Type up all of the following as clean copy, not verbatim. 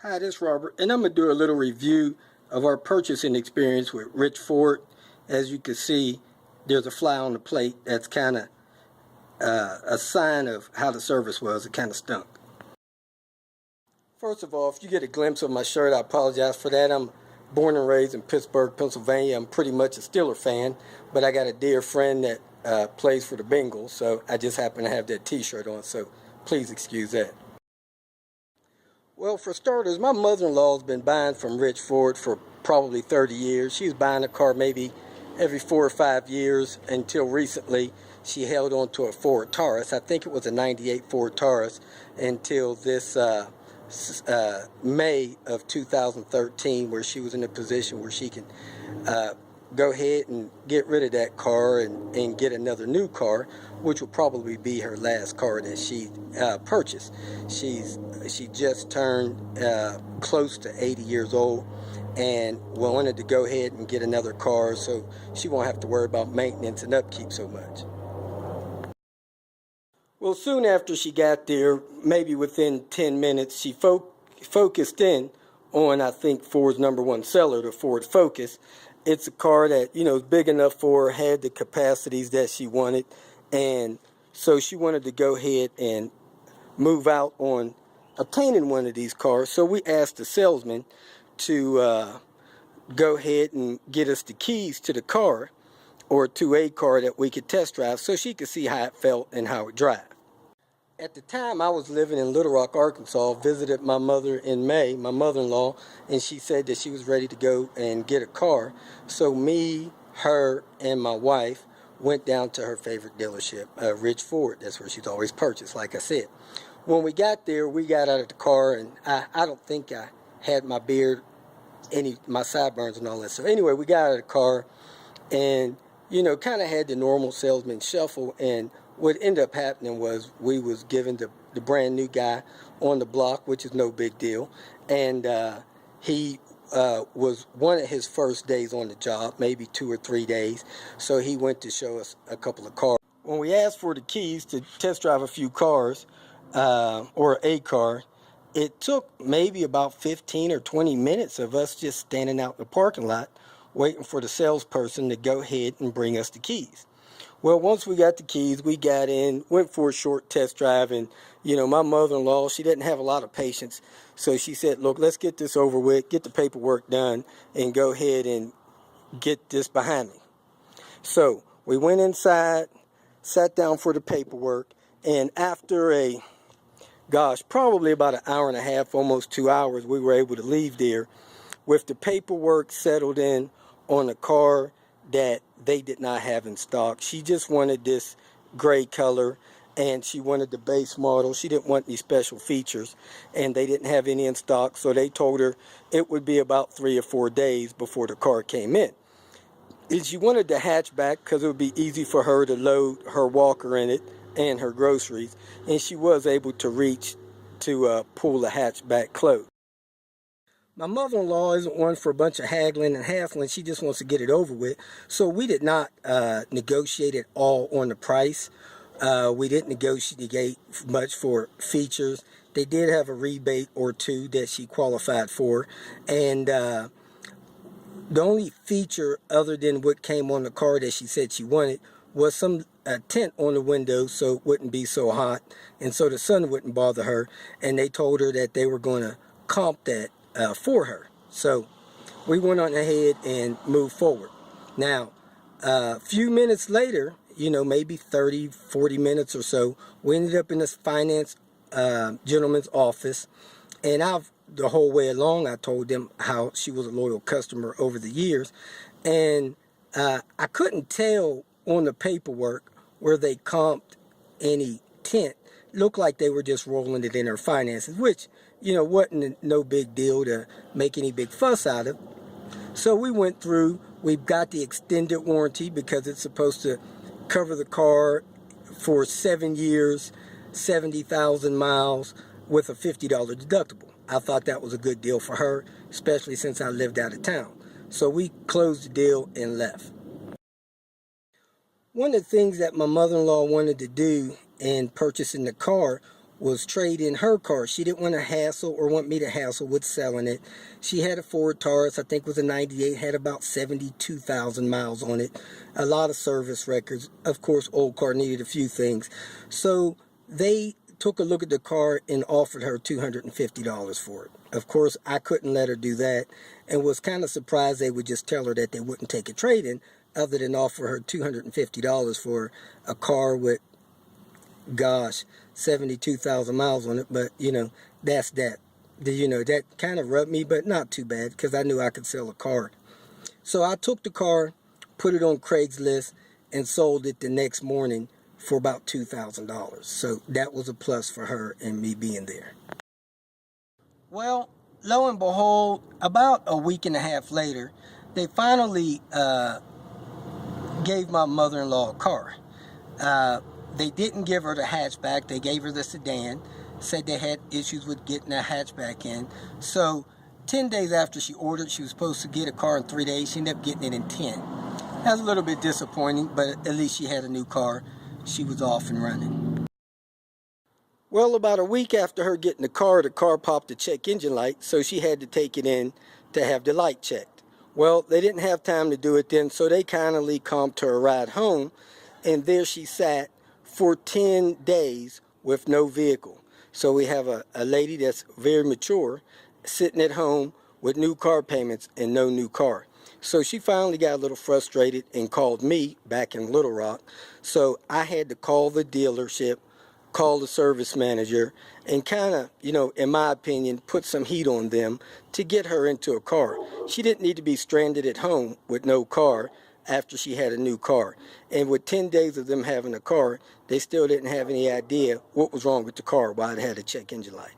Hi, this is Robert, and I'm going to do a little review of our purchasing experience with Rich Ford. As you can see, there's a fly on the plate that's kind of a sign of how the service was. It kind of stunk. First of all, if you get a glimpse of my shirt, I apologize for that. I'm born and raised in Pittsburgh, Pennsylvania. I'm pretty much a Steeler fan, but I got a dear friend that plays for the Bengals, so I just happen to have that t-shirt on, so please excuse that. Well, for starters, my mother-in-law has been buying from Rich Ford for probably 30 years. She's buying a car maybe every 4 or 5 years until recently. She held on to a Ford Taurus. I think it was a 98 Ford Taurus until this May of 2013, where she was in a position where she can go ahead and get rid of that car and get another new car, which will probably be her last car that she purchased. She just turned close to 80 years old and wanted to go ahead and get another car so she won't have to worry about maintenance and upkeep so much. Well, soon after she got there, maybe within 10 minutes, she focused in on, I think, Ford's #1 seller, the Ford Focus. It's a car that, is big enough for her, had the capacities that she wanted, and so she wanted to go ahead and move out on obtaining one of these cars. So we asked the salesman to go ahead and get us the keys to the car, or to a car that we could test drive so she could see how it felt and how it drive. At the time, I was living in Little Rock, Arkansas, visited my mother in May, my mother-in-law, and she said that she was ready to go and get a car. So me, her, and my wife went down to her favorite dealership, Rich Ford. That's where she's always purchased, like I said. When we got there, we got out of the car, and I don't think I had my beard, my sideburns and all that. So anyway, we got out of the car and, kind of had the normal salesman shuffle, and what ended up happening was we was given the brand new guy on the block, which is no big deal, and he was one of his first days on the job, maybe 2 or 3 days, so he went to show us a couple of cars. When we asked for the keys to test drive a few cars, or a car, it took maybe about 15 or 20 minutes of us just standing out in the parking lot waiting for the salesperson to go ahead and bring us the keys. Well, once we got the keys, we got in, went for a short test drive, and, my mother-in-law, she didn't have a lot of patience, so she said, look, let's get this over with, get the paperwork done, and go ahead and get this behind me. So we went inside, sat down for the paperwork, and after probably about an hour and a half, almost 2 hours, we were able to leave there with the paperwork settled in on a car that they did not have in stock. She just wanted this gray color, and she wanted the base model. She didn't want any special features, and they didn't have any in stock, so they told her it would be about 3 or 4 days before the car came in. And she wanted the hatchback because it would be easy for her to load her walker in it and her groceries, and she was able to reach to pull the hatchback closed. My mother-in-law isn't one for a bunch of haggling and hassling. She just wants to get it over with. So we did not negotiate at all on the price. We didn't negotiate much for features. They did have a rebate or two that she qualified for. And the only feature other than what came on the car that she said she wanted was some tint on the window so it wouldn't be so hot and so the sun wouldn't bother her. And they told her that they were going to comp that for her. So we went on ahead and moved forward. Now, a few minutes later, maybe 30, 40 minutes or so, we ended up in this finance gentleman's office, and the whole way along, I told them how she was a loyal customer over the years, and I couldn't tell on the paperwork where they comped any tint. It looked like they were just rolling it in her finances, which, wasn't no big deal to make any big fuss out of. So we went through, we've got the extended warranty because it's supposed to cover the car for 7 years, 70,000 miles with a $50 deductible. I thought that was a good deal for her, especially since I lived out of town. So we closed the deal and left. One of the things that my mother-in-law wanted to do in purchasing the car was trade in her car. She didn't want to hassle or want me to hassle with selling it. She had a Ford Taurus, I think it was a 98, had about 72,000 miles on it. A lot of service records. Of course, old car needed a few things. So they took a look at the car and offered her $250 for it. Of course, I couldn't let her do that, and was kind of surprised they would just tell her that they wouldn't take a trade-in other than offer her $250 for a car with, gosh, 72,000 miles on it. But, you know, that's that. You know, that kind of rubbed me, but not too bad, because I knew I could sell a car. So I took the car, put it on Craigslist, and sold it the next morning for about $2,000. So that was a plus for her and me being there. Well, lo and behold, about a week and a half later, they finally gave my mother-in-law a car. They didn't give her the hatchback. They gave her the sedan. Said they had issues with getting a hatchback in. So 10 days after she ordered, she was supposed to get a car in 3 days. She ended up getting it in 10. That was a little bit disappointing, but at least she had a new car. She was off and running. Well, about a week after her getting the car popped the check engine light, so she had to take it in to have the light checked. Well, they didn't have time to do it then, so they kindly comped her a ride home, and there she sat for 10 days with no vehicle. So we have a lady that's very mature sitting at home with new car payments and no new car. So she finally got a little frustrated and called me back in Little Rock. So I had to call the dealership, call the service manager, and kind of, you know, in my opinion, put some heat on them to get her into a car. She didn't need to be stranded at home with no car after she had a new car. And with 10 days of them having a car, they still didn't have any idea what was wrong with the car, why it had a check engine light.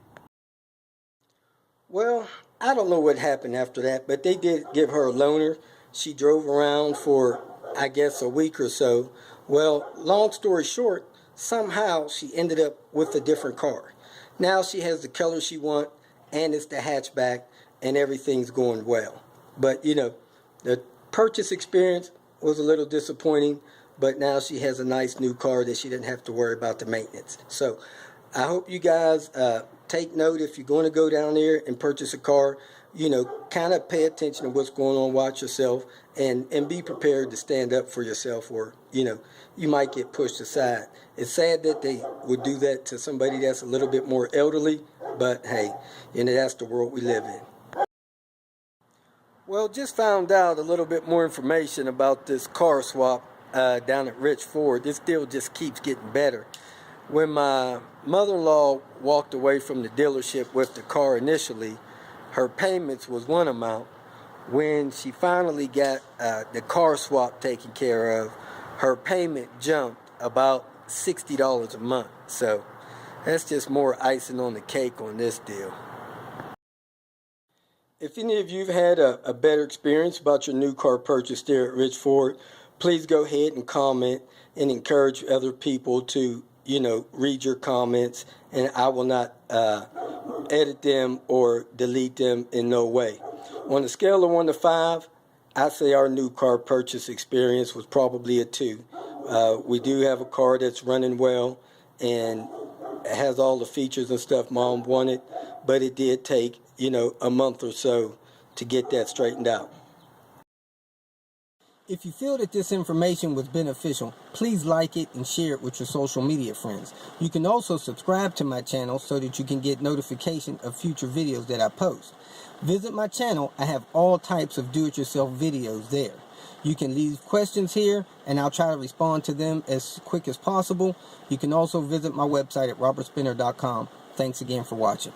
Well, I don't know what happened after that, but they did give her a loaner. She drove around for, I guess, a week or so. Well, long story short, somehow she ended up with a different car. Now she has the color she wants, and it's the hatchback, and everything's going well. But, you know, the purchase experience was a little disappointing, but now she has a nice new car that she didn't have to worry about the maintenance. So I hope you guys take note if you're going to go down there and purchase a car. You know, kind of pay attention to what's going on, watch yourself, and be prepared to stand up for yourself, or, you know, you might get pushed aside. It's sad that they would do that to somebody that's a little bit more elderly, but hey, you know, that's the world we live in. Well, just found out a little bit more information about this car swap down at Rich Ford. This deal just keeps getting better. When my mother-in-law walked away from the dealership with the car initially, her payments was one amount. When she finally got the car swap taken care of, her payment jumped about $60 a month. So that's just more icing on the cake on this deal. If any of you have had a better experience about your new car purchase there at Rich Ford, please go ahead and comment and encourage other people to, you know, read your comments, and I will not edit them or delete them in no way. On a scale of 1 to 5, I'd say our new car purchase experience was probably a 2. We do have a car that's running well and it has all the features and stuff Mom wanted, but it did take, you know, a month or so to get that straightened out. If you feel that this information was beneficial, please like it and share it with your social media friends. You can also subscribe to my channel so that you can get notification of future videos that I post. Visit my channel. I have all types of do-it-yourself videos there. You can leave questions here and I'll try to respond to them as quick as possible. You can also visit my website at robertspinner.com. Thanks again for watching.